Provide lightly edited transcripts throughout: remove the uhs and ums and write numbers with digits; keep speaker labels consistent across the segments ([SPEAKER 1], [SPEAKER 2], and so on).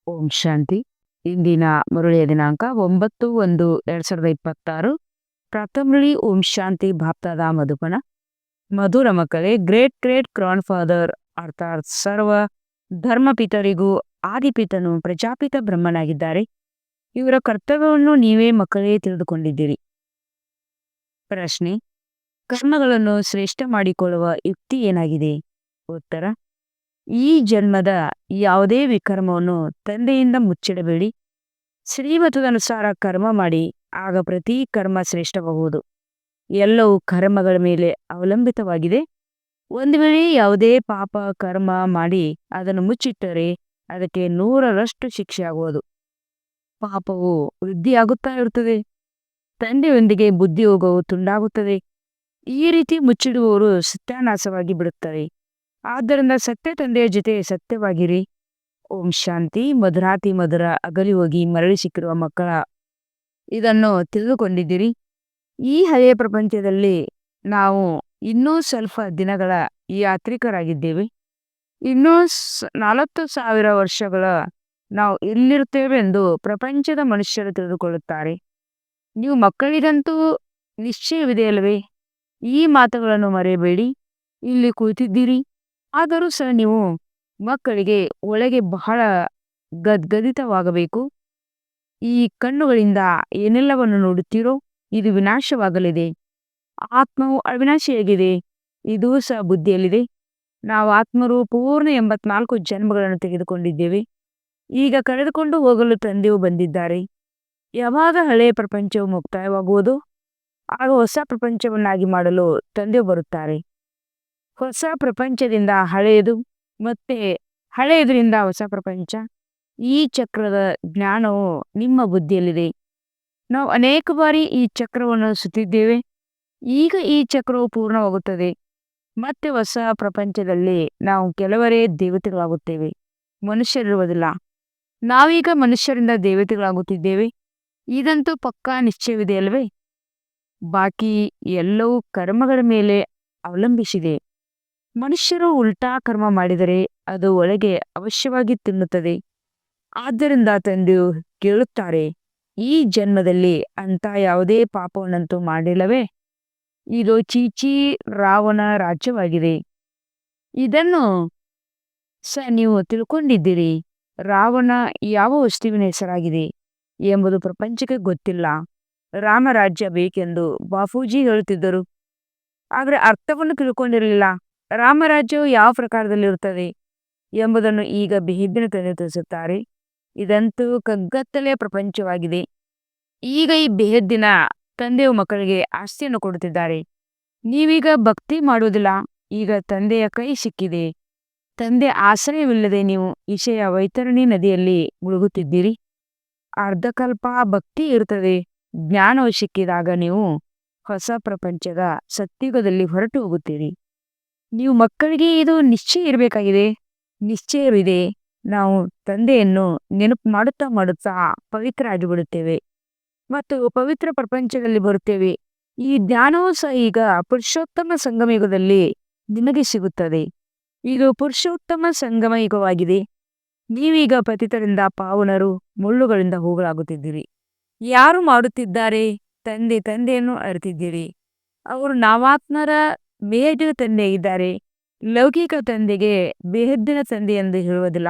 [SPEAKER 1] ಓಂ ಶಾಂತಿ. ಇಂದಿನ ಮುರಳಿಯ ದಿನಾಂಕ 9/1/2026. ಪ್ರಾತಃಮುರಳಿ ಓಂ ಶಾಂತಿ ಬಾಪ್ತಾದ ಮಧುಪನ. ಮಧುರ ಮಕ್ಕಳೇ, ಗ್ರೇಟ್ ಗ್ರೇಟ್ ಗ್ರಾಂಡ್ ಫಾದರ್ ಅರ್ಥಾತ್ ಸರ್ವ ಧರ್ಮಪಿತರಿಗೂ ಆದಿಪಿತನು ಪ್ರಜಾಪಿತ ಬ್ರಹ್ಮನಾಗಿದ್ದಾರೆ. ಇವರ ಕರ್ತವ್ಯವನ್ನು ನೀವೇ ಮಕ್ಕಳೇ ತಿಳಿದುಕೊಂಡಿದ್ದೀರಿ. ಪ್ರಶ್ನೆ: ಕರ್ಮಗಳನ್ನು ಶ್ರೇಷ್ಠ ಮಾಡಿಕೊಳ್ಳುವ ಯುಕ್ತಿ ಏನಾಗಿದೆ? ಉತ್ತರ: ಈ ಜನ್ಮದ ಯಾವುದೇ ವಿಕರ್ಮವನ್ನು ತಂದೆಯಿಂದ ಮುಚ್ಚಿಡಬೇಡಿ. ಶ್ರೀಮತದನುಸಾರ ಕರ್ಮ ಮಾಡಿ, ಆಗ ಪ್ರತಿ ಕರ್ಮ ಶ್ರೇಷ್ಠವಾಗುವುದು. ಎಲ್ಲವೂ ಕರ್ಮಗಳ ಮೇಲೆ ಅವಲಂಬಿತವಾಗಿದೆ. ಒಂದು ವೇಳೆ ಯಾವುದೇ ಪಾಪ ಕರ್ಮ ಮಾಡಿ ಅದನ್ನು ಮುಚ್ಚಿಟ್ಟರೆ ಅದಕ್ಕೆ 100ರಷ್ಟು ಶಿಕ್ಷೆ ಆಗುವುದು. ಪಾಪವು ವೃದ್ಧಿಯಾಗುತ್ತಾ ಇರುತ್ತದೆ. ತಂದೆಯೊಂದಿಗೆ ಬುದ್ಧಿಯೋಗವು ತುಂಡಾಗುತ್ತದೆ. ಈ ರೀತಿ ಮುಚ್ಚಿಡುವವರು ಸತ್ಯಾನಾಶವಾಗಿ ಬಿಡುತ್ತಾರೆ. ಆದ್ದರಿಂದ ಸತ್ಯ ತಂದೆಯ ಜೊತೆ ಸತ್ಯವಾಗಿರಿ. ಓಂ ಶಾಂತಿ. ಮಧುರಾತಿ ಮಧುರ ಅಗಲಿ ಹೋಗಿ ಮರಳಿ ಸಿಕ್ಕಿರುವ ಮಕ್ಕಳ, ಇದನ್ನು ತಿಳಿದುಕೊಂಡಿದ್ದೀರಿ. ಈ ಹಳೆಯ ಪ್ರಪಂಚದಲ್ಲಿ ನಾವು ಇನ್ನೂ ಸ್ವಲ್ಪ ದಿನಗಳ ಯಾತ್ರಿಕರಾಗಿದ್ದೇವೆ. ಇನ್ನೂ 40,000 ವರ್ಷಗಳ ನಾವು ಎಲ್ಲಿರುತ್ತೇವೆ ಎಂದು ಪ್ರಪಂಚದ ಮನುಷ್ಯರು ತಿಳಿದುಕೊಳ್ಳುತ್ತಾರೆ. ನೀವು ಮಕ್ಕಳಿಗಂತೂ ನಿಶ್ಚಯವಿದೆಯಲ್ಲವೇ? ಈ ಮಾತುಗಳನ್ನು ಮರೆಯಬೇಡಿ. ಇಲ್ಲಿ ಕುಳಿತಿದ್ದೀರಿ, ಆದರೂ ಸಹ ನೀವು ಮಕ್ಕಳಿಗೆ ಒಳಗೆ ಬಹಳ ಗದ್ಗದಿತವಾಗಬೇಕು. ಈ ಕಣ್ಣುಗಳಿಂದ ಏನೆಲ್ಲವನ್ನು ನೋಡುತ್ತೀರೋ ಇದು ವಿನಾಶವಾಗಲಿದೆ. ಆತ್ಮವು ಅವಿನಾಶಿಯಾಗಿದೆ, ಇದೂ ಸಹ ಬುದ್ಧಿಯಲ್ಲಿದೆ. ನಾವು ಆತ್ಮರು ಪೂರ್ಣ 84 ಜನ್ಮಗಳನ್ನು ತೆಗೆದುಕೊಂಡಿದ್ದೇವೆ. ಈಗ ಕಳೆದುಕೊಂಡು ಹೋಗಲು ತಂದೆಯು ಬಂದಿದ್ದಾರೆ. ಯಾವಾಗ ಹಳೆಯ ಪ್ರಪಂಚವು ಮುಕ್ತಾಯವಾಗುವುದು ಆಗ ಹೊಸ ಪ್ರಪಂಚವನ್ನಾಗಿ ಮಾಡಲು ತಂದೆಯು ಬರುತ್ತಾರೆ. ಹೊಸ ಪ್ರಪಂಚದಿಂದ ಹಳೆಯದು, ಮತ್ತೆ ಹಳೆಯದರಿಂದ ಹೊಸ ಪ್ರಪಂಚ. ಈ ಚಕ್ರದ ಜ್ಞಾನವು ನಿಮ್ಮ ಬುದ್ಧಿಯಲ್ಲಿದೆ. ನಾವು ಅನೇಕ ಬಾರಿ ಈ ಚಕ್ರವನ್ನು ಸುತ್ತಿದ್ದೇವೆ. ಈಗ ಈ ಚಕ್ರವು ಪೂರ್ಣವಾಗುತ್ತದೆ. ಮತ್ತೆ ಹೊಸ ಪ್ರಪಂಚದಲ್ಲಿ ನಾವು ಕೆಲವರೇ ದೇವತೆಗಳಾಗುತ್ತೇವೆ, ಮನುಷ್ಯರಿರುವುದಿಲ್ಲ. ನಾವೀಗ ಮನುಷ್ಯರಿಂದ ದೇವತೆಗಳಾಗುತ್ತಿದ್ದೇವೆ. ಇದಂತೂ ಪಕ್ಕಾ ನಿಶ್ಚಯವಿದೆಯಲ್ವೇ? ಬಾಕಿ ಎಲ್ಲವೂ ಕರ್ಮಗಳ ಮೇಲೆ ಅವಲಂಬಿಸಿದೆ. ಮನುಷ್ಯರು ಉಲ್ಟಾ ಕರ್ಮ ಮಾಡಿದರೆ ಅದು ಒಳಗೆ ಅವಶ್ಯವಾಗಿ ತಿನ್ನುತ್ತದೆ. ಆದ್ದರಿಂದ ತಂದೆಯು ಕೇಳುತ್ತಾರೆ, ಈ ಜನ್ಮದಲ್ಲಿ ಅಂತ ಯಾವುದೇ ಪಾಪವನ್ನಂತೂ ಮಾಡಿಲ್ಲವೇ? ಇದು ಚೀಚಿ ರಾವಣ ರಾಜ್ಯವಾಗಿದೆ. ಇದನ್ನು ಸಹ ನೀವು ತಿಳ್ಕೊಂಡಿದ್ದೀರಿ. ರಾವಣ ಯಾವ ವಸ್ತುವಿನ ಹೆಸರಾಗಿದೆ ಎಂಬುದು ಪ್ರಪಂಚಕ್ಕೆ ಗೊತ್ತಿಲ್ಲ. ರಾಮರಾಜ್ಯ ಬೇಕೆಂದು ಬಾಪೂಜಿ ಹೇಳುತ್ತಿದ್ದರು, ಆದರೆ ಅರ್ಥವನ್ನು ತಿಳ್ಕೊಂಡಿರಲಿಲ್ಲ. ರಾಮರಾಜ್ಯವು ಯಾವ ಪ್ರಕಾರದಲ್ಲಿರುತ್ತದೆ ಎಂಬುದನ್ನು ಈಗ ಬೆಹದ್ದಿನ ತಂದೆ ತಿಳಿಸುತ್ತಾರೆ. ಇದಂತೂ ಕಗ್ಗತ್ತಲೆಯ ಪ್ರಪಂಚವಾಗಿದೆ. ಈಗ ಈ ಬೆಹದ್ದಿನ ತಂದೆಯು ಮಕ್ಕಳಿಗೆ ಆಸ್ತಿಯನ್ನು ಕೊಡುತ್ತಿದ್ದಾರೆ. ನೀವೀಗ ಭಕ್ತಿ ಮಾಡುವುದಿಲ್ಲ. ಈಗ ತಂದೆಯ ಕೈ ಸಿಕ್ಕಿದೆ. ತಂದೆ ಆಶ್ರಯವಿಲ್ಲದೆ ನೀವು ವಿಷಯ ವೈತರಣಿ ನದಿಯಲ್ಲಿ ಮುಳುಗುತ್ತಿದ್ದೀರಿ. ಅರ್ಧಕಲ್ಪ ಭಕ್ತಿ ಇರುತ್ತದೆ. ಜ್ಞಾನವು ಸಿಕ್ಕಿದಾಗ ನೀವು ಹೊಸ ಪ್ರಪಂಚದ ಸತ್ಯುಗದಲ್ಲಿ ಹೊರಟು ಹೋಗುತ್ತೀರಿ. ನೀವು ಮಕ್ಕಳಿಗೆ ಇದು ನಿಶ್ಚಯ ಇರಬೇಕಾಗಿದೆ. ನಿಶ್ಚಯವಿದೆ. ನಾವು ತಂದೆಯನ್ನು ನೆನಪು ಮಾಡುತ್ತಾ ಮಾಡುತ್ತಾ ಪವಿತ್ರ ಆಗಿಬಿಡುತ್ತೇವೆ ಮತ್ತು ಪವಿತ್ರ ಪ್ರಪಂಚದಲ್ಲಿ ಬರುತ್ತೇವೆ. ಈ ಜ್ಞಾನವೂ ಸಹ ಈಗ ಪುರುಷೋತ್ತಮ ಸಂಗಮ ಯುಗದಲ್ಲಿ ನಿಮಗೆ ಸಿಗುತ್ತದೆ. ಇದು ಪುರುಷೋತ್ತಮ ಸಂಗಮ ಯುಗವಾಗಿದೆ. ನೀವೀಗ ಪತಿತರಿಂದ ಪಾವನರು, ಮುಳ್ಳುಗಳಿಂದ ಹೂಗಳಾಗುತ್ತಿದ್ದೀರಿ. ಯಾರು ಮಾಡುತ್ತಿದ್ದಾರೆ? ತಂದೆಯನ್ನು ಅರಿತಿದ್ದೀರಿ. ಅವರು ನಾವಾತ್ಮರ ಬೇಹದ್ದಿನ ತಂದೆಯಾಗಿದ್ದಾರೆ. ಲೌಕಿಕ ತಂದೆಗೆ ಬೇಹದ್ದಿನ ತಂದೆ ಎಂದು ಹೇಳುವುದಿಲ್ಲ.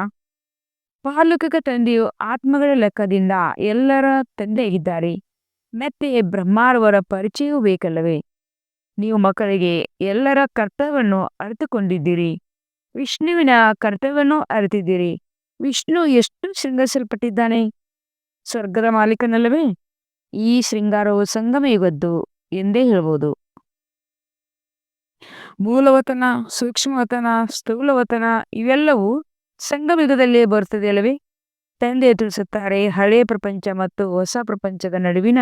[SPEAKER 1] ಪಾಲುಕಿಕ ತಂದೆಯು ಆತ್ಮಗಳ ಲೆಕ್ಕದಿಂದ ಎಲ್ಲರ ತಂದೆಯಾಗಿದ್ದಾರೆ. ಮತ್ತೆ ಬ್ರಹ್ಮಾರವರ ಪರಿಚಯವೂ ಬೇಕಲ್ಲವೇ? ನೀವು ಮಕ್ಕಳಿಗೆ ಎಲ್ಲರ ಕರ್ತವ್ಯವನ್ನು ಅರಿತುಕೊಂಡಿದ್ದೀರಿ. ವಿಷ್ಣುವಿನ ಕರ್ತವ್ಯವನ್ನು ಅರಿತಿದ್ದೀರಿ. ವಿಷ್ಣು ಎಷ್ಟು ಶೃಂಗರಿಸಲ್ಪಟ್ಟಿದ್ದಾನೆ? ಸ್ವರ್ಗದ ಮಾಲೀಕನಲ್ಲವೇ? ಈ ಶೃಂಗಾರವು ಸಂಗಮ ಯುಗದ್ದು ಎಂದೇ ಹೇಳ್ಬೋದು. ಮೂಲವತನ, ಸೂಕ್ಷ್ಮವತನ, ಸ್ಥೂಲವತನ ಇವೆಲ್ಲವೂ ಸಂಗಮ ಯುಗದಲ್ಲೇ ಬರುತ್ತದೆ ಅಲ್ಲವೇ? ತಂದೆ ತಿಳಿಸುತ್ತಾರೆ, ಹಳೆಯ ಪ್ರಪಂಚ ಮತ್ತು ಹೊಸ ಪ್ರಪಂಚದ ನಡುವಿನ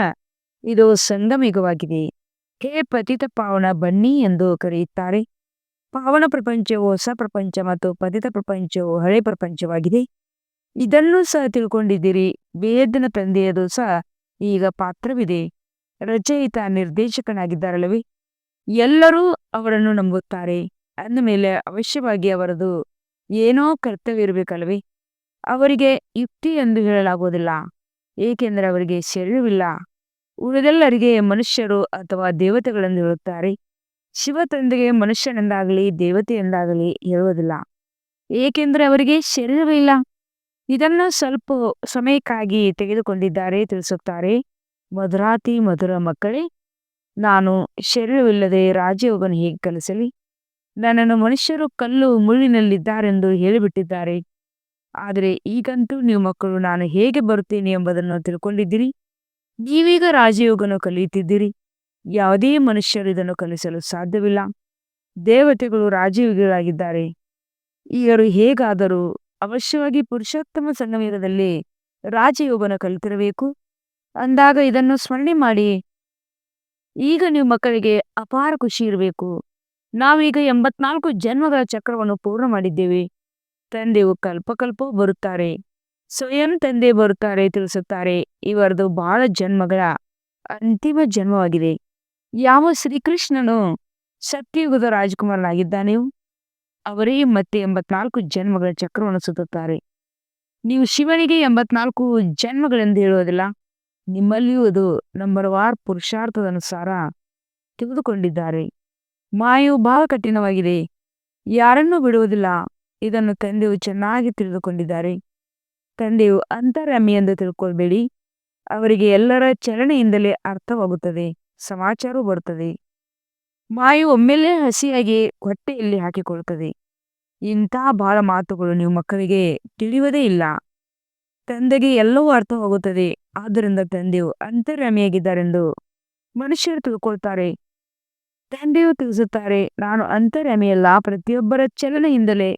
[SPEAKER 1] ಇದು ಸಂಗಮ ಯುಗವಾಗಿದೆ. ಹೇ ಪತಿತ ಪಾವನ ಬನ್ನಿ ಎಂದು ಕರೆಯುತ್ತಾರೆ. ಪಾವನ ಪ್ರಪಂಚವು ಹೊಸ ಪ್ರಪಂಚ ಮತ್ತು ಪತಿತ ಪ್ರಪಂಚವು ಹಳೆ ಪ್ರಪಂಚವಾಗಿದೆ. ಇದನ್ನೂ ಸಹ ತಿಳ್ಕೊಂಡಿದ್ದೀರಿ. ಬೇಹದ್ದಿನ ತಂದೆಯದು ಸಹ ಈಗ ಪಾತ್ರವಿದೆ. ರಚಯಿತ ನಿರ್ದೇಶಕನಾಗಿದ್ದಾರಲ್ಲವೇ? ಎಲ್ಲರೂ ಅವರನ್ನು ನಂಬುತ್ತಾರೆ. ಅಂದಮೇಲೆ ಅವಶ್ಯವಾಗಿ ಅವರದು ಏನೋ ಕರ್ತವ್ಯ ಇರಬೇಕಲ್ಲವೇ? ಅವರಿಗೆ ಯುಕ್ತಿ ಎಂದು ಹೇಳಲಾಗುವುದಿಲ್ಲ, ಏಕೆಂದರೆ ಅವರಿಗೆ ಶರೀರವಿಲ್ಲ. ಉಳಿದೆಲ್ಲರಿಗೆ ಮನುಷ್ಯರು ಅಥವಾ ದೇವತೆಗಳೆಂದು ಹೇಳುತ್ತಾರೆ. ಶಿವ ತಂದೆಗೆ ಮನುಷ್ಯನೆಂದಾಗಲಿ ದೇವತೆ ಎಂದಾಗಲಿ ಹೇಳುವುದಿಲ್ಲ, ಏಕೆಂದರೆ ಅವರಿಗೆ ಶರೀರವೇ ಇಲ್ಲ. ಇದನ್ನು ಸ್ವಲ್ಪ ಸಮಯಕ್ಕಾಗಿ ತೆಗೆದುಕೊಂಡಿದ್ದಾರೆ ತಿಳಿಸುತ್ತಾರೆ. ಮಧುರಾತಿ ಮಧುರ ಮಕ್ಕಳೇ, ನಾನು ಶರೀರವಿಲ್ಲದೆ ರಾಜಯೋಗವನ್ನು ಹೇಗೆ ಕಲಿಸಲಿ? ನನ್ನನ್ನು ಮನುಷ್ಯರು ಕಲ್ಲು ಮುಳ್ಳಿನಲ್ಲಿದ್ದಾರೆಂದು ಹೇಳಿಬಿಟ್ಟಿದ್ದಾರೆ. ಆದರೆ ಈಗಂತೂ ನೀವು ಮಕ್ಕಳು ನಾನು ಹೇಗೆ ಬರುತ್ತೇನೆ ಎಂಬುದನ್ನು ತಿಳ್ಕೊಂಡಿದ್ದೀರಿ. ನೀವೀಗ ರಾಜಯೋಗವನ್ನು ಕಲಿಯುತ್ತಿದ್ದೀರಿ. ಯಾವುದೇ ಮನುಷ್ಯರು ಇದನ್ನು ಕಲಿಸಲು ಸಾಧ್ಯವಿಲ್ಲ. ದೇವತೆಗಳು ರಾಜಯೋಗಿಗಳಾಗಿದ್ದಾರೆ. ಇವರು ಹೇಗಾದರೂ ಅವಶ್ಯವಾಗಿ ಪುರುಷೋತ್ತಮ ಸಂಗಮಯುಗದಲ್ಲಿ ರಾಜಯೋಗನ ಕಲಿತಿರಬೇಕು. ಅಂದಾಗ ಇದನ್ನು ಸ್ಮರಣೆ ಮಾಡಿ. ಈಗ ನೀವು ಮಕ್ಕಳಿಗೆ ಅಪಾರ ಖುಷಿ ಇರಬೇಕು. ನಾವೀಗ 84 ಜನ್ಮಗಳ ಚಕ್ರವನ್ನು ಪೂರ್ಣ ಮಾಡಿದ್ದೇವೆ. ತಂದೆಯು ಕಲ್ಪಕಲ್ಪವೂ ಬರುತ್ತಾರೆ, ಸ್ವಯಂ ತಂದೆ ಬರುತ್ತಾರೆ ತಿಳಿಸುತ್ತಾರೆ. ಇವರದು ಬಹಳ ಜನ್ಮಗಳ ಅಂತಿಮ ಜನ್ಮವಾಗಿದೆ. ಯಾವ ಶ್ರೀಕೃಷ್ಣನು ಸತ್ಯಯುಗದ ರಾಜಕುಮಾರನಾಗಿದ್ದಾನೆಯೋ ಅವರೇ ಮತ್ತೆ 84 ಜನ್ಮಗಳ ಚಕ್ರವನ್ನು ಸುತ್ತುತ್ತಾರೆ. ನೀವು ಶಿವನಿಗೆ 84 ಜನ್ಮಗಳೆಂದು ಹೇಳುವುದಿಲ್ಲ. ನಿಮ್ಮಲ್ಲಿಯೂ ಅದು ನಂಬರ್ ವಾರ್ ಪುರುಷಾರ್ಥದ ಅನುಸಾರ ತೆಗೆದುಕೊಂಡಿದ್ದಾರೆ. ಮಾಯವು ಬಹಳ ಕಠಿಣವಾಗಿದೆ, ಯಾರನ್ನೂ ಬಿಡುವುದಿಲ್ಲ. ಇದನ್ನು ತಂದೆಯು ಚೆನ್ನಾಗಿ ತಿಳಿದುಕೊಂಡಿದ್ದಾರೆ. ತಂದೆಯು ಅಂತರ್ಯಾಮಿ ಎಂದು ತಿಳ್ಕೊಳ್ಬೇಡಿ. ಅವರಿಗೆ ಎಲ್ಲರ ಚಲನೆಯಿಂದಲೇ ಅರ್ಥವಾಗುತ್ತದೆ, ಸಮಾಚಾರವೂ ಬರುತ್ತದೆ. ಮಾಯು ಒಮ್ಮೆಲೇ ಹಸಿಯಾಗಿ ಹೊಟ್ಟೆಯಲ್ಲಿ ಹಾಕಿಕೊಳ್ಳುತ್ತದೆ. ಇಂಥ ಬಹಳ ಮಾತುಗಳು ನೀವು ಮಕ್ಕಳಿಗೆ ತಿಳಿಯುವುದೇ ಇಲ್ಲ. ತಂದೆಗೆ ಎಲ್ಲವೂ ಅರ್ಥವಾಗುತ್ತದೆ. ಆದ್ದರಿಂದ ತಂದೆಯು ಅಂತರ್ಯಾಮಿಯಾಗಿದ್ದಾರೆಂದು ಮನುಷ್ಯರು ತಿಳ್ಕೊಳ್ತಾರೆ. ತಂದೆಯು ತಿಳಿಸುತ್ತಾರೆ, ನಾನು ಅಂತರ್ಯಾಮಿಯಲ್ಲ. ಪ್ರತಿಯೊಬ್ಬರ ಚಲನೆಯಿಂದಲೇ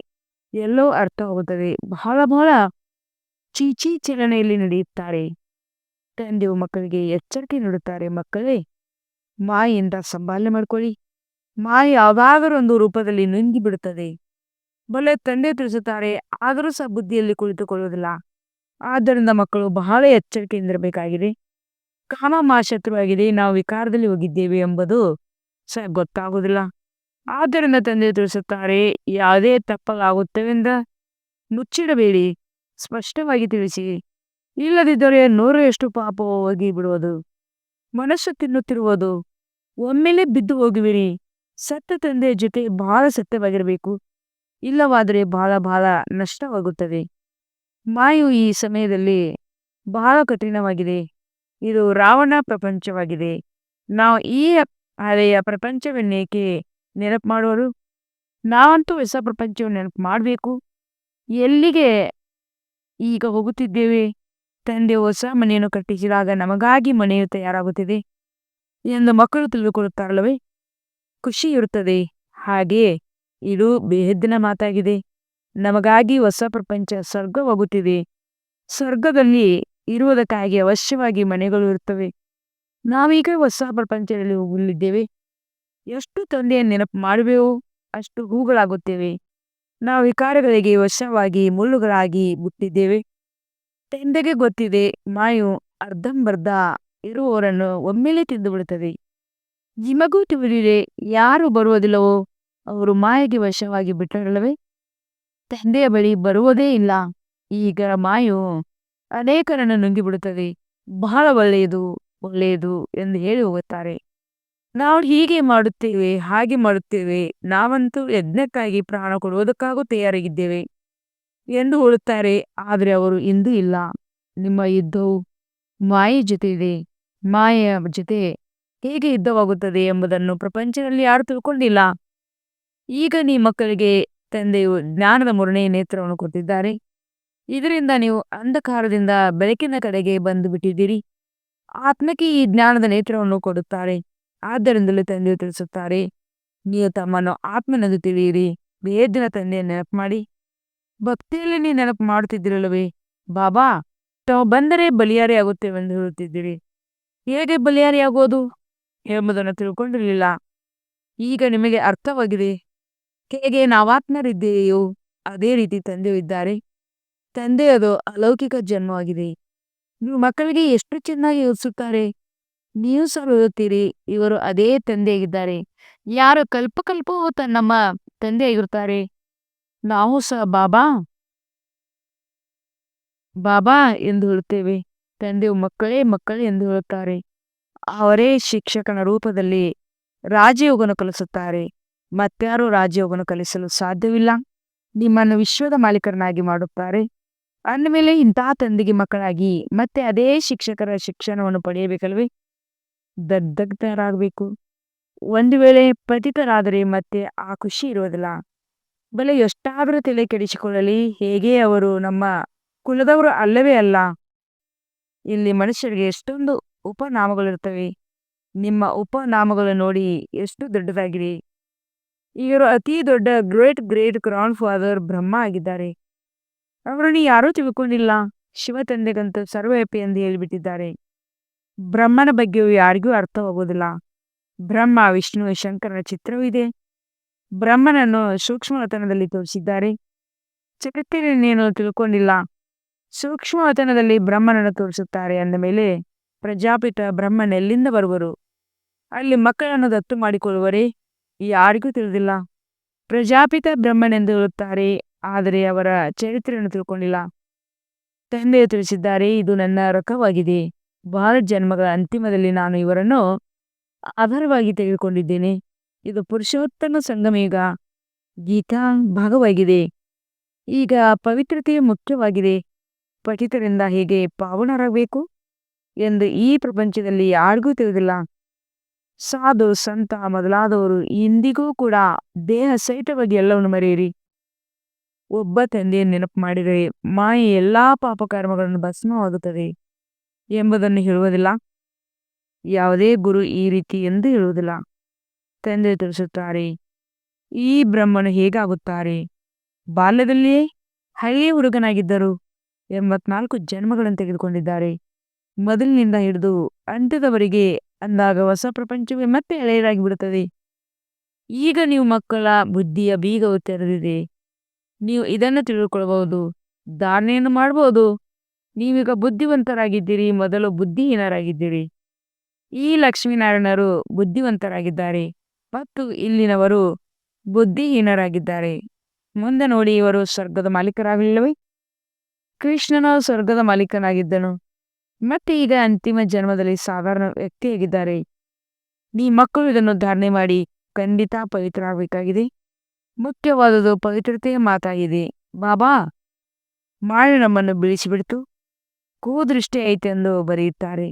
[SPEAKER 1] ಎಲ್ಲವೂ ಅರ್ಥವಾಗುತ್ತದೆ. ಬಹಳ ಬಹಳ ಚೀಚಿ ಚಲನೆಯಲ್ಲಿ ನಡೆಯುತ್ತಾರೆ. ತಂದೆಯು ಮಕ್ಕಳಿಗೆ ಎಚ್ಚರಿಕೆ ನೀಡುತ್ತಾರೆ, ಮಕ್ಕಳೇ ಮಾಯೆಯಿಂದ ಸಂಭಾಲನೆ ಮಾಡ್ಕೊಳ್ಳಿ. ಮಾಯೆ ಯಾವಾದರೂ ಒಂದು ರೂಪದಲ್ಲಿ ನುಂಗಿ ಬಿಡುತ್ತದೆ. ಬಲೆ ತಂದೆ ತಿಳಿಸುತ್ತಾರೆ, ಆದರೂ ಸಹ ಬುದ್ಧಿಯಲ್ಲಿ ಕುಳಿತುಕೊಳ್ಳುವುದಿಲ್ಲ. ಆದ್ದರಿಂದ ಮಕ್ಕಳು ಬಹಳ ಎಚ್ಚರಿಕೆಯಿಂದಿರಬೇಕಾಗಿದೆ. ಕಾಮ ಮಾ ಶತ್ರುವಾಗಿದೆ, ನಾವು ವಿಕಾರದಲ್ಲಿ ಹೋಗಿದ್ದೇವೆ ಎಂಬುದು ಸಹ ಗೊತ್ತಾಗುವುದಿಲ್ಲ. ಆದ್ದರಿಂದ ತಂದೆ ತಿಳಿಸುತ್ತಾರೆ, ಯಾವುದೇ ತಪ್ಪಲಾಗುತ್ತವೆಂದ ಮುಚ್ಚಿಡಬೇಡಿ, ಸ್ಪಷ್ಟವಾಗಿ ತಿಳಿಸಿ. ಇಲ್ಲದಿದ್ದರೆ 100 ಪಾಪವು ಹೋಗಿ ಬಿಡುವುದು, ಮನಸ್ಸು ತಿನ್ನುತ್ತಿರುವುದು, ಒಮ್ಮೆಲೆ ಬಿದ್ದು ಹೋಗುವಿರಿ. ಸತ್ಯ ತಂದೆಯ ಜೊತೆ ಬಹಳ ಸತ್ಯವಾಗಿರಬೇಕು, ಇಲ್ಲವಾದರೆ ಬಹಳ ಬಹಳ ನಷ್ಟವಾಗುತ್ತದೆ. ಮಾಯು ಈ ಸಮಯದಲ್ಲಿ ಬಹಳ ಕಠಿಣವಾಗಿದೆ. ಇದು ರಾವಣ ಪ್ರಪಂಚವಾಗಿದೆ. ನಾವು ಈ ಹಳೆಯ ಪ್ರಪಂಚವನ್ನೇಕೆ ನೆನಪು ಮಾಡುವರು? ನಾವಂತೂ ಹೊಸ ಪ್ರಪಂಚವನ್ನು ನೆನಪು ಮಾಡಬೇಕು. ಎಲ್ಲಿಗೆ ಈಗ ಹೋಗುತ್ತಿದ್ದೇವೆ? ತಂದೆ ಹೊಸ ಮನೆಯನ್ನು ಕಟ್ಟಿಸಿದಾಗ ನಮಗಾಗಿ ಮನೆಯು ತಯಾರಾಗುತ್ತಿದೆ ಎಂದು ಮಕ್ಕಳು ತಿಳಿದುಕೊಳ್ಳುತ್ತಾರಲ್ಲವೇ? ಖುಷಿ ಇರುತ್ತದೆ. ಹಾಗೆಯೇ ಇದು ಬೇಹದ್ದಿನ ಮಾತಾಗಿದೆ. ನಮಗಾಗಿ ಹೊಸ ಪ್ರಪಂಚ ಸ್ವರ್ಗವಾಗುತ್ತಿದೆ. ಸ್ವರ್ಗದಲ್ಲಿ ಇರುವುದಕ್ಕಾಗಿ ಅವಶ್ಯವಾಗಿ ಮನೆಗಳು ಇರುತ್ತವೆ. ನಾವೀಗ ಹೊಸ ಪ್ರಪಂಚದಲ್ಲಿ ಹೋಗಲಿದ್ದೇವೆ. ಎಷ್ಟು ತಂದೆಯ ನೆನಪು ಮಾಡುವೆವೋ ಅಷ್ಟು ಹೂಗಳಾಗುತ್ತೇವೆ. ನಾವು ವಿಕಾರಗಳಿಗೆ ವಶವಾಗಿ ಮುಳ್ಳುಗಳಾಗಿ ಬಿಟ್ಟಿದ್ದೇವೆ. ತಂದೆಗೆ ಗೊತ್ತಿದೆ, ಮಾಯು ಅರ್ಧಂಬರ್ಧ ಇರುವವರನ್ನು ಒಮ್ಮೆಲೆ ತಿಂದು ಬಿಡುತ್ತದೆ. ನಿಮಗೂ ತಿಳಿದಿದೆ, ಯಾರು ಬರುವುದಿಲ್ಲವೋ ಅವರು ಮಾಯೆಗೆ ವಶವಾಗಿ ಬಿಟ್ಟರಲ್ಲವೇ? ತಂದೆಯ ಬಳಿ ಬರುವುದೇ ಇಲ್ಲ. ಈಗ ಮಾಯು ಅನೇಕರನ್ನು ನುಂಗಿಬಿಡುತ್ತದೆ. ಬಹಳ ಒಳ್ಳೆಯದು ಒಳ್ಳೆಯದು ಎಂದು ಹೇಳಿ ಹೋಗುತ್ತಾರೆ. ನಾವು ಹೀಗೆ ಮಾಡುತ್ತೇವೆ, ಹಾಗೆ ಮಾಡುತ್ತೇವೆ, ನಾವಂತೂ ಯಜ್ಞಕ್ಕಾಗಿ ಪ್ರಾಣ ಕೊಡುವುದಕ್ಕಾಗೂ ತಯಾರಾಗಿದ್ದೇವೆ ಎಂದು ಹೇಳುತ್ತಾರೆ. ಆದರೆ ಅವರು ಇಂದೂ ಇಲ್ಲ. ನಿಮ್ಮ ಯುದ್ಧವು ಮಾಯೆ ಜೊತೆ ಇದೆ. ಮಾಯೆಯ ಜೊತೆ ಹೇಗೆ ಯುದ್ಧವಾಗುತ್ತದೆ ಎಂಬುದನ್ನು ಪ್ರಪಂಚದಲ್ಲಿ ಯಾರು ತಿಳ್ಕೊಂಡಿಲ್ಲ. ಈಗ ನಿಮ್ಮ ಮಕ್ಕಳಿಗೆ ತಂದೆಯು ಜ್ಞಾನದ ಮೂರನೇ ನೇತ್ರವನ್ನು ಕೊಟ್ಟಿದ್ದಾರೆ. ಇದರಿಂದ ನೀವು ಅಂಧಕಾರದಿಂದ ಬೆಳಕಿನ ಕಡೆಗೆ ಬಂದು ಬಿಟ್ಟಿದ್ದೀರಿ. ಆತ್ಮಕ್ಕೆ ಈ ಜ್ಞಾನದ ನೇತ್ರವನ್ನು ಕೊಡುತ್ತಾರೆ. ಆದ್ದರಿಂದಲೇ ತಂದೆಯು ತಿಳಿಸುತ್ತಾರೆ, ನೀವು ತಮ್ಮನ್ನು ಆತ್ಮನೆಂದು ತಿಳಿಯಿರಿ. ಬೇದಿನ ತಂದೆಯನ್ನು ನೆನಪು ಮಾಡಿ. ಭಕ್ತಿಯಲ್ಲಿ ನೀವು ನೆನಪು ಮಾಡುತ್ತಿದ್ದಿರಲ್ಲವೇ? ಬಾಬಾ ತಾವು ಬಂದರೆ ಬಲಿಯಾರಿ ಆಗುತ್ತೇವೆಂದು ಹೇಳುತ್ತಿದ್ದೀರಿ. ಹೇಗೆ ಬಲಿಯಾರಿ ಆಗೋದು ಎಂಬುದನ್ನು ತಿಳ್ಕೊಂಡಿರಲಿಲ್ಲ. ಈಗ ನಿಮಗೆ ಅರ್ಥವಾಗಿದೆ. ಹೇಗೆ ನಾವಾತ್ಮರಿದ್ದೀಯೋ ಅದೇ ರೀತಿ ತಂದೆಯೂ ಇದ್ದಾರೆ. ತಂದೆಯದು ಅಲೌಕಿಕ ಜನ್ಮವಾಗಿದೆ. ನೀವು ಮಕ್ಕಳಿಗೆ ಎಷ್ಟು ಚೆನ್ನಾಗಿ ಯೋಚಿಸುತ್ತಾರೆ. ನೀವು ಸಹ ಓದುತ್ತೀರಿ, ಇವರು ಅದೇ ತಂದೆಯಾಗಿದ್ದಾರೆ. ಯಾರು ಕಲ್ಪಕಲ್ಪವೂ ನಮ್ಮ ತಂದೆಯಾಗಿರುತ್ತಾರೆ. ನಾವು ಸಹ ಬಾಬಾ ಬಾಬಾ ಎಂದು ಹೇಳುತ್ತೇವೆ. ತಂದೆಯು ಮಕ್ಕಳೇ ಮಕ್ಕಳೇ ಎಂದು ಹೇಳುತ್ತಾರೆ. ಅವರೇ ಶಿಕ್ಷಕನ ರೂಪದಲ್ಲಿ ರಾಜಯೋಗವನ್ನು ಕಲಿಸುತ್ತಾರೆ. ಮತ್ಯಾರು ರಾಜಯೋಗವನ್ನು ಕಲಿಸಲು ಸಾಧ್ಯವಿಲ್ಲ. ನಿಮ್ಮನ್ನು ವಿಶ್ವದ ಮಾಲೀಕರನ್ನಾಗಿ ಮಾಡುತ್ತಾರೆ. ಅಂದಮೇಲೆ ಇಂತಹ ತಂದೆಗೆ ಮಕ್ಕಳಾಗಿ ಮತ್ತೆ ಅದೇ ಶಿಕ್ಷಕರ ಶಿಕ್ಷಣವನ್ನು ಪಡೆಯಬೇಕಲ್ವೇ? ದಗ್ಧರಾಗಬೇಕು. ಒಂದು ವೇಳೆ ಪತಿತರಾದರೆ ಮತ್ತೆ ಆ ಖುಷಿ ಇರುವುದಿಲ್ಲ. ಬಲೆ ಎಷ್ಟಾದರೂ ತಲೆ ಕೆಡಿಸಿಕೊಳ್ಳಲಿ, ಹೇಗೆ ಅವರು ನಮ್ಮ ಕುಲದವರು ಅಲ್ಲವೇ ಅಲ್ಲ. ಇಲ್ಲಿ ಮನುಷ್ಯರಿಗೆ ಎಷ್ಟೊಂದು ಉಪನಾಮಗಳಿರ್ತವೆ. ನಿಮ್ಮ ಉಪನಾಮಗಳು ನೋಡಿ ಎಷ್ಟು ದೊಡ್ಡದಾಗಿದೆ. ಇವರು ಅತಿ ದೊಡ್ಡ ಗ್ರೇಟ್ ಗ್ರೇಟ್ ಗ್ರಾಂಡ್ ಫಾದರ್ ಬ್ರಹ್ಮ ಆಗಿದ್ದಾರೆ. ಅವರನ್ನು ಯಾರೂ ತಿಳ್ಕೊಂಡಿಲ್ಲ. ಶಿವ ತಂದೆಗಂತೂ ಸರ್ವವ್ಯಾಪಿ ಎಂದು ಹೇಳಿಬಿಟ್ಟಿದ್ದಾರೆ. ಬ್ರಹ್ಮನ ಬಗ್ಗೆಯೂ ಯಾರಿಗೂ ಅರ್ಥವಾಗುವುದಿಲ್ಲ. ಬ್ರಹ್ಮ ವಿಷ್ಣು ಶಂಕರನ ಚಿತ್ರವಿದೆ. ಬ್ರಹ್ಮನನ್ನು ಸೂಕ್ಷ್ಮವತನದಲ್ಲಿ ತೋರಿಸಿದ್ದಾರೆ. ಜಗತ್ತಿನೇನು ತಿಳ್ಕೊಂಡಿಲ್ಲ. ಸೂಕ್ಷ್ಮವತನದಲ್ಲಿ ಬ್ರಹ್ಮನನ್ನು ತೋರಿಸುತ್ತಾರೆ ಅಂದ ಮೇಲೆ ಪ್ರಜಾಪಿತ ಬ್ರಹ್ಮನೆಲ್ಲಿಂದ ಬರುವರು? ಅಲ್ಲಿ ಮಕ್ಕಳನ್ನು ದತ್ತು ಮಾಡಿಕೊಳ್ಳುವರೇ? ಯಾರಿಗೂ ತಿಳಿದಿಲ್ಲ. ಪ್ರಜಾಪಿತ ಬ್ರಹ್ಮನೆಂದು ಹೇಳುತ್ತಾರೆ, ಆದರೆ ಅವರ ಚರಿತ್ರೆಯನ್ನು ತಿಳ್ಕೊಂಡಿಲ್ಲ. ತಂದೆಯು ತಿಳಿಸಿದ್ದಾರೆ, ಇದು ನನ್ನ ರಕವಾಗಿದೆ. ಬಹಳ ಜನ್ಮಗಳ ಅಂತಿಮದಲ್ಲಿ ನಾನು ಇವರನ್ನು ಆಧಾರವಾಗಿ ತೆಗೆದುಕೊಂಡಿದ್ದೇನೆ. ಇದು ಪುರುಷೋತ್ತಮ ಸಂಗಮಯುಗ. ಗೀತಾ ಭಾಗವಾಗಿದೆ. ಈಗ ಪವಿತ್ರತೆಯು ಮುಖ್ಯವಾಗಿದೆ. ಪಠಿತರಿಂದ ಹೇಗೆ ಪಾವನರಾಗಬೇಕು ಎಂದು ಈ ಪ್ರಪಂಚದಲ್ಲಿ ಯಾರಿಗೂ ತಿಳಿದಿಲ್ಲ. ಸಾಧು ಸಂತ ಮೊದಲಾದವರು ಇಂದಿಗೂ ಕೂಡ ದೇಹ ಸಹಿತವಾಗಿ ಎಲ್ಲವನ್ನು ಮರೆಯಿರಿ. ಒಬ್ಬ ತಂದೆಯನ್ನು ನೆನಪು ಮಾಡಿದರೆ ಮಾಯೆ ಎಲ್ಲಾ ಪಾಪ ಕರ್ಮಗಳನ್ನು ಭಸ್ಮವಾಗುತ್ತದೆ ಎಂಬುದನ್ನು ಹೇಳುವುದಿಲ್ಲ. ಯಾವುದೇ ಗುರು ಈ ರೀತಿ ಎಂದು ಹೇಳುವುದಿಲ್ಲ. ತಂದೆ ತಿಳಿಸುತ್ತಾರೆ, ಈ ಬ್ರಹ್ಮನು ಹೇಗಾಗುತ್ತಾರೆ? ಬಾಲ್ಯದಲ್ಲಿಯೇ ಹಳೆಯ ಹುಡುಗನಾಗಿದ್ದರು. 84 ಜನ್ಮಗಳನ್ನು ತೆಗೆದುಕೊಂಡಿದ್ದಾರೆ. ಮೊದಲಿನಿಂದ ಹಿಡಿದು ಅಂತ್ಯದವರೆಗೆ ಅಂದಾಗ ಹೊಸ ಪ್ರಪಂಚವೇ ಮತ್ತೆ ಹಳೆಯದಾಗಿ ಬಿಡುತ್ತದೆ. ಈಗ ನೀವು ಮಕ್ಕಳ ಬುದ್ಧಿಯ ಬೀಗವು ತೆರೆದಿದೆ. ನೀವು ಇದನ್ನು ತಿಳಿದುಕೊಳ್ಳಬಹುದು, ಧಾರಣೆಯನ್ನು ಮಾಡಬಹುದು. ನೀವೀಗ ಬುದ್ಧಿವಂತರಾಗಿದ್ದೀರಿ, ಮೊದಲು ಬುದ್ಧಿಹೀನರಾಗಿದ್ದೀರಿ. ಈ ಲಕ್ಷ್ಮೀನಾರಾಯಣರು ಬುದ್ಧಿವಂತರಾಗಿದ್ದಾರೆ ಮತ್ತು ಇಲ್ಲಿನವರು ಬುದ್ಧಿಹೀನರಾಗಿದ್ದಾರೆ. ಮುಂದೆ ನೋಡಿ, ಇವರು ಸ್ವರ್ಗದ ಮಾಲೀಕರಾಗಲಿಲ್ಲವೇ? ಕೃಷ್ಣನು ಸ್ವರ್ಗದ ಮಾಲೀಕನಾಗಿದ್ದನು. ಮತ್ತೆ ಈಗ ಅಂತಿಮ ಜನ್ಮದಲ್ಲಿ ಸಾಧಾರಣ ವ್ಯಕ್ತಿಯಾಗಿದ್ದಾರೆ. ನೀ ಮಕ್ಕಳು ಇದನ್ನು ಧಾರಣೆ ಮಾಡಿ ಖಂಡಿತ ಪವಿತ್ರರಾಗಬೇಕಾಗಿದೆ. ಮುಖ್ಯವಾದುದು ಪವಿತ್ರತೆಯ ಮಾತಾಗಿದೆ. ಬಾಬಾ ಮಾಯೆ ನಮ್ಮನ್ನು ಬೀಳಿಸಿಬಿಡ್ತು, ಕೂದೃಷ್ಟಿ ಐತೆಂದು ಬರೆಯುತ್ತಾರೆ.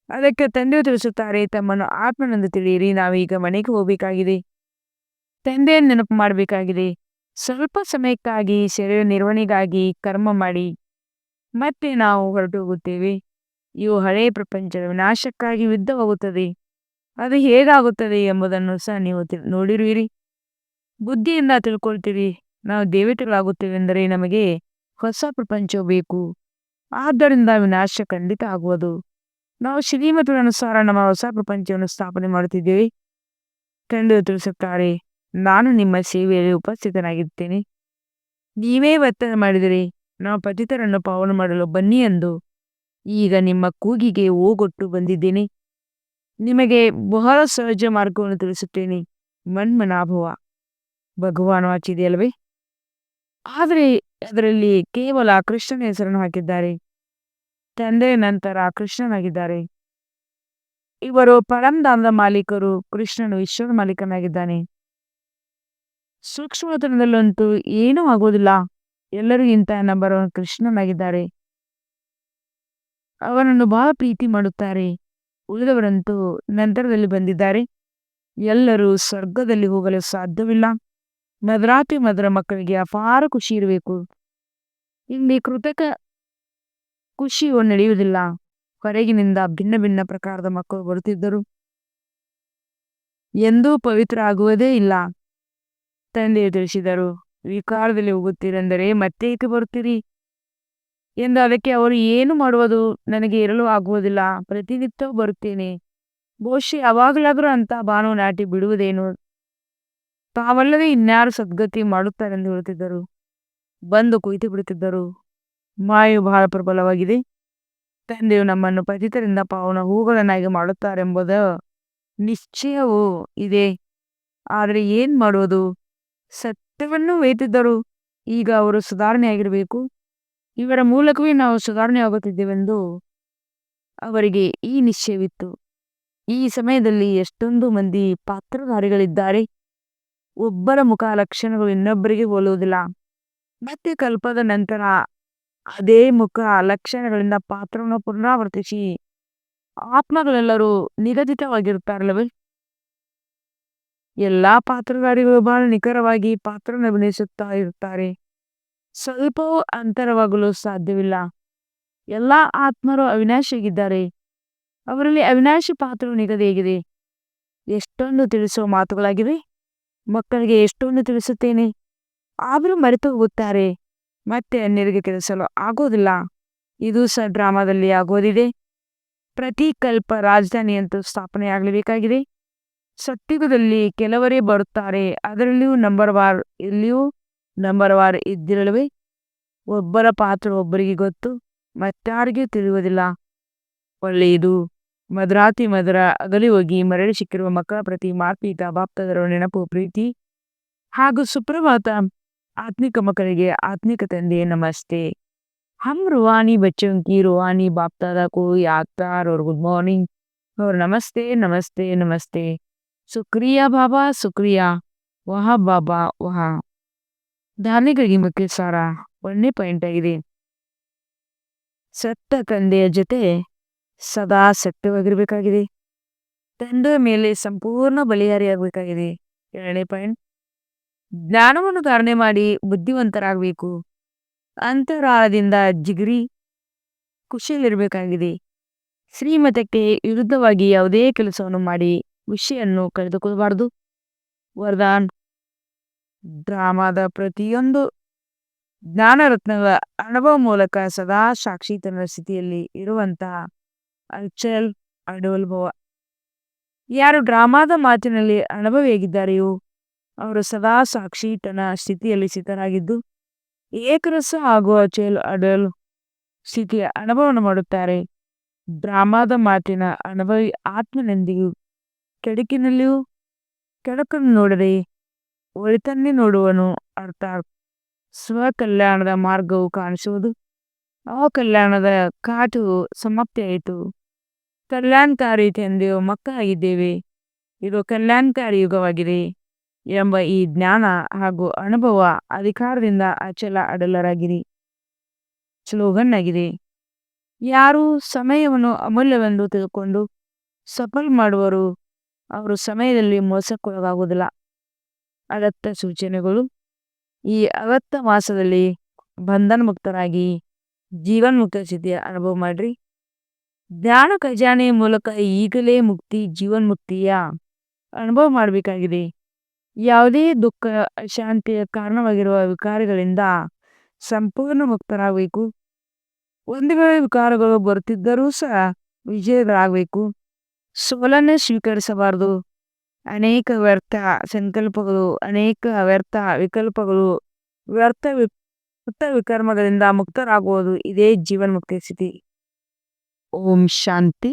[SPEAKER 1] ಅದಕ್ಕೆ ತಂದೆಯು ತಿಳಿಸುತ್ತಾರೆ, ತಮ್ಮನ್ನು ಆತ್ಮನೆಂದು ತಿಳಿಯಿರಿ. ನಾವೀಗ ಮನೆಗೆ ಹೋಗಬೇಕಾಗಿದೆ. ತಂದೆಯನ್ನು ನೆನಪು ಮಾಡಬೇಕಾಗಿದೆ. ಸ್ವಲ್ಪ ಸಮಯಕ್ಕಾಗಿ ಶರೀರ ನಿರ್ವಹಣೆಗಾಗಿ ಕರ್ಮ ಮಾಡಿ ಮತ್ತೆ ನಾವು ಹೊರಟು ಹೋಗುತ್ತೇವೆ. ಇವು ಹಳೆಯ ಪ್ರಪಂಚದ ವಿನಾಶಕ್ಕಾಗಿ ಯುದ್ಧವಾಗುತ್ತದೆ. ಅದು ಹೇಗಾಗುತ್ತದೆ ಎಂಬುದನ್ನು ಸಹ ನೀವು ನೋಡಿರುವಿರಿ. ಬುದ್ಧಿಯಿಂದ ತಿಳ್ಕೊಳ್ತೀರಿ. ನಾವು ದೇವತೆಗಳಾಗುತ್ತೇವೆ ಎಂದರೆ ನಮಗೆ ಹೊಸ ಪ್ರಪಂಚವು ಬೇಕು. ಆದ್ದರಿಂದ ವಿನಾಶ ಖಂಡಿತ ಆಗುವುದು. ನಾವು ಶ್ರೀಮತದ ಅನುಸಾರ ನಮ್ಮ ಹೊಸ ಪ್ರಪಂಚವನ್ನು ಸ್ಥಾಪನೆ ಮಾಡುತ್ತಿದ್ದೇವೆ. ತಂದೆಯು ತಿಳಿಸುತ್ತಾರೆ, ನಾನು ನಿಮ್ಮ ಸೇವೆಯಲ್ಲಿ ಉಪಸ್ಥಿತನಾಗಿದ್ದೇನೆ. ನೀವೇ ಒತ್ತಡ ಮಾಡಿದಿರಿ, ನಾವು ಪತಿತರನ್ನು ಪಾವನ ಮಾಡಲು ಬನ್ನಿ ಎಂದು. ಈಗ ನಿಮ್ಮ ಕೂಗಿಗೆ ಓಗೊಟ್ಟು ಬಂದಿದ್ದೇನೆ. ನಿಮಗೆ ಬಹಳ ಸಹಜ ಮಾರ್ಗವನ್ನು ತಿಳಿಸುತ್ತೇನೆ. ಮನ್ಮನಾಭವ ಭಗವಾನ್ ವಾಚಿದೆಯಲ್ವೇ? ಆದರೆ ಅದರಲ್ಲಿ ಕೇವಲ ಕೃಷ್ಣನ ಹೆಸರನ್ನು ಹಾಕಿದ್ದಾರೆ. ತಂದೆಯ ನಂತರ ಕೃಷ್ಣನಾಗಿದ್ದಾರೆ. ಇವರು ಪರಂಧಾಮದ ಮಾಲೀಕರು. ಕೃಷ್ಣನು ವಿಶ್ವದ ಮಾಲೀಕನಾಗಿದ್ದಾನೆ. ಸೂಕ್ಷ್ಮತನದಲ್ಲಂತೂ ಏನೂ ಆಗುವುದಿಲ್ಲ. ಎಲ್ಲರೂ ಇಂಥ ನಂಬರ್ ಕೃಷ್ಣನಾಗಿದ್ದಾರೆ. ಅವನನ್ನು ಬಹಳ ಪ್ರೀತಿ ಮಾಡುತ್ತಾರೆ. ಉಳಿದವರಂತೂ ನಂತರದಲ್ಲಿ ಬಂದಿದ್ದಾರೆ. ಎಲ್ಲರೂ ಸ್ವರ್ಗದಲ್ಲಿ ಹೋಗಲು ಸಾಧ್ಯವಿಲ್ಲ. ಮಧುರಾತಿ ಮಧುರ ಮಕ್ಕಳಿಗೆ ಅಪಾರ ಖುಷಿ ಇರಬೇಕು. ಇಲ್ಲಿ ಕೃತಕ ಖುಷಿಯು ನಡೆಯುವುದಿಲ್ಲ. ಹೊರಗಿನಿಂದ ಭಿನ್ನ ಭಿನ್ನ ಪ್ರಕಾರದ ಮಕ್ಕಳು ಬರುತ್ತಿದ್ದರು. ಎಂದೂ ಪವಿತ್ರ ಆಗುವುದೇ ಇಲ್ಲ. ತಂದೆಯು ತಿಳಿಸಿದರು, ವಿಕಾರದಲ್ಲಿ ಹೋಗುತ್ತೀರೆಂದರೆ ಮತ್ತೆ ಏಕೆ ಬರುತ್ತೀರಿ ಎಂದು. ಅದಕ್ಕೆ ಅವರು ಏನು ಮಾಡುವುದು, ನನಗೆ ಇರಲು ಆಗುವುದಿಲ್ಲ, ಪ್ರತಿನಿತ್ಯವೂ ಬರುತ್ತೇನೆ. ಬಹುಶಃ ಯಾವಾಗಲಾದರೂ ಅಂತ ಬಾಣವು ನಾಟಿ ಬಿಡುವುದೇನು, ತಾವಲ್ಲದೆ ಇನ್ಯಾರು ಸದ್ಗತಿ ಮಾಡುತ್ತಾರೆಂದು ಹೇಳುತ್ತಿದ್ದರು. ಬಂದು ಕುಳಿತು ಬಿಡುತ್ತಿದ್ದರು. ಮಾಯು ಬಹಳ ಪ್ರಬಲವಾಗಿದೆ. ತಂದೆಯು ನಮ್ಮನ್ನು ಪತಿತರಿಂದ ಪಾವನ ಹೂಗಳನ್ನಾಗಿ ಮಾಡುತ್ತಾರೆಂಬುದ ನಿಶ್ಚಯವೂ ಇದೆ. ಆದರೆ ಏನ್ ಮಾಡುವುದು? ಸತ್ಯವನ್ನು ಒಯ್ಯುತ್ತಿದ್ದರು. ಈಗ ಅವರು ಸುಧಾರಣೆಯಾಗಿರಬೇಕು. ಇವರ ಮೂಲಕವೇ ನಾವು ಸುಧಾರಣೆ ಆಗುತ್ತಿದ್ದೇವೆಂದು ಅವರಿಗೆ ಈ ನಿಶ್ಚಯವಿತ್ತು. ಈ ಸಮಯದಲ್ಲಿ ಎಷ್ಟೊಂದು ಮಂದಿ ಪಾತ್ರಧಾರಿಗಳಿದ್ದಾರೆ. ಒಬ್ಬರ ಮುಖ ಲಕ್ಷಣಗಳು ಇನ್ನೊಬ್ಬರಿಗೆ ಹೋಲುವುದಿಲ್ಲ. ಮತ್ತೆ ಕಲ್ಪದ ನಂತರ ಅದೇ ಮುಖ ಲಕ್ಷಣಗಳಿಂದ ಪಾತ್ರವನ್ನು ಪುನರಾವರ್ತಿಸಿ ಆತ್ಮಗಳೆಲ್ಲರೂ ನಿಗದಿತವಾಗಿರುತ್ತಾರಲ್ಲವೇ? ಎಲ್ಲಾ ಪಾತ್ರಧಾರಿಗಳು ಬಹಳ ನಿಖರವಾಗಿ ಪಾತ್ರವನ್ನು ಅಭಿನಯಿಸುತ್ತಾ ಇರುತ್ತಾರೆ. ಸ್ವಲ್ಪವೂ ಅಂತರವಾಗಲು ಸಾಧ್ಯವಿಲ್ಲ. ಎಲ್ಲಾ ಆತ್ಮರು ಅವಿನಾಶಿಯಾಗಿದ್ದಾರೆ. ಅವರಲ್ಲಿ ಅವಿನಾಶಿ ಪಾತ್ರವು ನಿಗದಿಯಾಗಿದೆ. ಎಷ್ಟೊಂದು ತಿಳಿಸುವ ಮಾತುಗಳಾಗಿವೆ. ಮಕ್ಕಳಿಗೆ ಎಷ್ಟೊಂದು ತಿಳಿಸುತ್ತೇನೆ, ಆದರೂ ಮರೆತು ಹೋಗುತ್ತಾರೆ. ಮತ್ತೆ ಅನ್ಯರಿಗೆ ತಿಳಿಸಲು ಆಗೋದಿಲ್ಲ. ಇದು ಸಹ ಡ್ರಾಮಾದಲ್ಲಿ ಆಗೋದಿದೆ. ಪ್ರತಿ ಕಲ್ಪ ರಾಜಧಾನಿಯಂತೂ ಸ್ಥಾಪನೆಯಾಗಲೇಬೇಕಾಗಿದೆ. ಸತ್ಯುಗದಲ್ಲಿ ಕೆಲವರೇ ಬರುತ್ತಾರೆ. ಅದರಲ್ಲಿಯೂ ನಂಬರ್ ವಾರ್ ಇದ್ದಿರಲ್ವೇ? ಒಬ್ಬರ ಪಾತ್ರ ಒಬ್ಬರಿಗೆ ಗೊತ್ತು, ಮತ್ತಾರಿಗೂ ತಿಳಿಯುವುದಿಲ್ಲ. ಒಳ್ಳೆಯದು. ಮಧುರಾತಿ ಮಧುರ ಅಗಲಿ ಹೋಗಿ ಮರಳಿ ಸಿಕ್ಕಿರುವ ಮಕ್ಕಳ ಪ್ರತಿ ಮಾರ್ಪೀತ ಬಾಪ್ತಾದರ ನೆನಪು, ಪ್ರೀತಿ ಹಾಗೂ ಸುಪ್ರಭಾತ. ಆತ್ಮಿಕ ಮಕ್ಕಳಿಗೆ ಆತ್ಮಿಕ ತಂದೆ ನಮಸ್ತೆ. हम रूहानी बच्चों की रूहानी बाप दादा को याद प्यार और गुड मॉर्निंग और नमस्ते नमस्ते नमस्ते. शुक्रिया बाबा शुक्रिया. वहाँ ಬಾಬಾ ವಹಾ. ಧಾರ್ಮಿಕರಿಗೆ ಮುಖ್ಯ ಸಾರ 1ನೇ ಪಾಯಿಂಟ್ ಆಗಿದೆ. ಸತ್ತ ತಂದೆಯ ಜೊತೆ ಸದಾ ಸತ್ಯವಾಗಿರಬೇಕಾಗಿದೆ. ತಂದೆಯ ಮೇಲೆ ಸಂಪೂರ್ಣ ಬಲಿಹಾರಿಯಾಗಬೇಕಾಗಿದೆ. 2ನೇ ಪಾಯಿಂಟ್. ಜ್ಞಾನವನ್ನು ಧಾರಣೆ ಮಾಡಿ ಬುದ್ಧಿವಂತರಾಗಬೇಕು. ಅಂತರಾಳದಿಂದ ಜಿಗಿರಿ ಖುಷಿಯಲ್ಲಿರಬೇಕಾಗಿದೆ. ಶ್ರೀಮತಕ್ಕೆ ವಿರುದ್ಧವಾಗಿ ಯಾವುದೇ ಕೆಲಸವನ್ನು ಮಾಡಿ ಖುಷಿಯನ್ನು ಕಳೆದುಕೊಳ್ಳಬಾರದು. ವರದಾನ್. ಡ್ರಾಮಾದ ಪ್ರತಿಯೊಂದು ಜ್ಞಾನರತ್ನಗಳ ಅನುಭವ ಮೂಲಕ ಸದಾ ಸಾಕ್ಷಿತನ ಸ್ಥಿತಿಯಲ್ಲಿ ಇರುವಂತಹ ಅಚಲ್ ಅನುಭವ. ಯಾರು ಡ್ರಾಮಾದ ಮಾತಿನಲ್ಲಿ ಅನುಭವಿಯಾಗಿದ್ದಾರೆಯೋ ಅವರು ಸದಾ ಸಾಕ್ಷಿತನ ಸ್ಥಿತಿಯಲ್ಲಿ ಸ್ಥಿತರಾಗಿದ್ದು ಏಕರಸ ಹಾಗೂ ಅಚಲ್ ಅಡಲ್ ಸ್ಥಿತಿಯ ಅನುಭವವನ್ನು ಮಾಡುತ್ತಾರೆ. ಡ್ರಾಮಾದ ಮಾತಿನ ಅನುಭವಿ ಆತ್ಮನೆಂದಿಗೂ ಕೆಡುಕಿನಲ್ಲಿಯೂ ಕೆಡುಕನ್ನು ನೋಡದೆ ಒಳಿತನ್ನೇ ನೋಡುವನು. ಅರ್ಥಾತ್ ಸ್ವಕಲ್ಯಾಣದ ಮಾರ್ಗವು ಕಾಣಿಸುವುದು, ಕಲ್ಯಾಣದ ಕಾಟವು ಸಮಾಪ್ತಿಯಾಯಿತು. ಕಲ್ಯಾಣಕಾರಿ ತಂದೆಯು ಮಕ್ಕಳಾಗಿದ್ದೇವೆ. ಇದು ಕಲ್ಯಾಣಕಾರಿ ಯುಗವಾಗಿದೆ ಎಂಬ ಈ ಜ್ಞಾನ ಹಾಗೂ ಅನುಭವ ಅಧಿಕಾರದಿಂದ ಅಚಲ ಅಡಲರಾಗಿರಿ. ಸ್ಲೋಗನ್ ಆಗಿದೆ. ಯಾರು ಸಮಯವನ್ನು ಅಮೂಲ್ಯವೆಂದು ತಿಳ್ಕೊಂಡು ಸಫಲ್ ಮಾಡುವರು ಅವರು ಸಮಯದಲ್ಲಿ ಮೋಸಕ್ಕೊಳಗಾಗುವುದಿಲ್ಲ. ಅಗತ್ಯ ಸೂಚನೆಗಳು. ಈ ಅಗತ್ಯ ಮಾಸದಲ್ಲಿ ಬಂಧನ ಮುಕ್ತರಾಗಿ ಜೀವನ್ಮುಕ್ತ ಸ್ಥಿತಿಯ ಅನುಭವ ಮಾಡ್ರಿ. ಜ್ಞಾನ ಖಜಾನೆಯ ಮೂಲಕ ಈಗಲೇ ಮುಕ್ತಿ ಜೀವನ್ಮುಕ್ತಿಯ ಅನುಭವ ಮಾಡಬೇಕಾಗಿದೆ. ಯಾವುದೇ ದುಃಖ ಅಶಾಂತಿಯ ಕಾರಣವಾಗಿರುವ ವಿಕಾರಗಳಿಂದ ಸಂಪೂರ್ಣ ಮುಕ್ತರಾಗಬೇಕು. ಒಂದು ವೇಳೆ ವಿಕಾರಗಳು ಬರುತ್ತಿದ್ದರೂ ಸಹ ವಿಜಯಗಳಾಗಬೇಕು. ಸೋಲನ್ನೇ ಸ್ವೀಕರಿಸಬಾರದು. ಅನೇಕ ವ್ಯರ್ಥ ಸಂಕಲ್ಪಗಳು, ಅನೇಕ ವ್ಯರ್ಥ ವಿಕಲ್ಪಗಳು, ವ್ಯರ್ಥ ವಿಕರ್ಮಗಳಿಂದ ಮುಕ್ತರಾಗುವುದು ಇದೇ ಜೀವನ್ಮುಕ್ತ ಸ್ಥಿತಿ. ಓಂ ಶಾಂತಿ.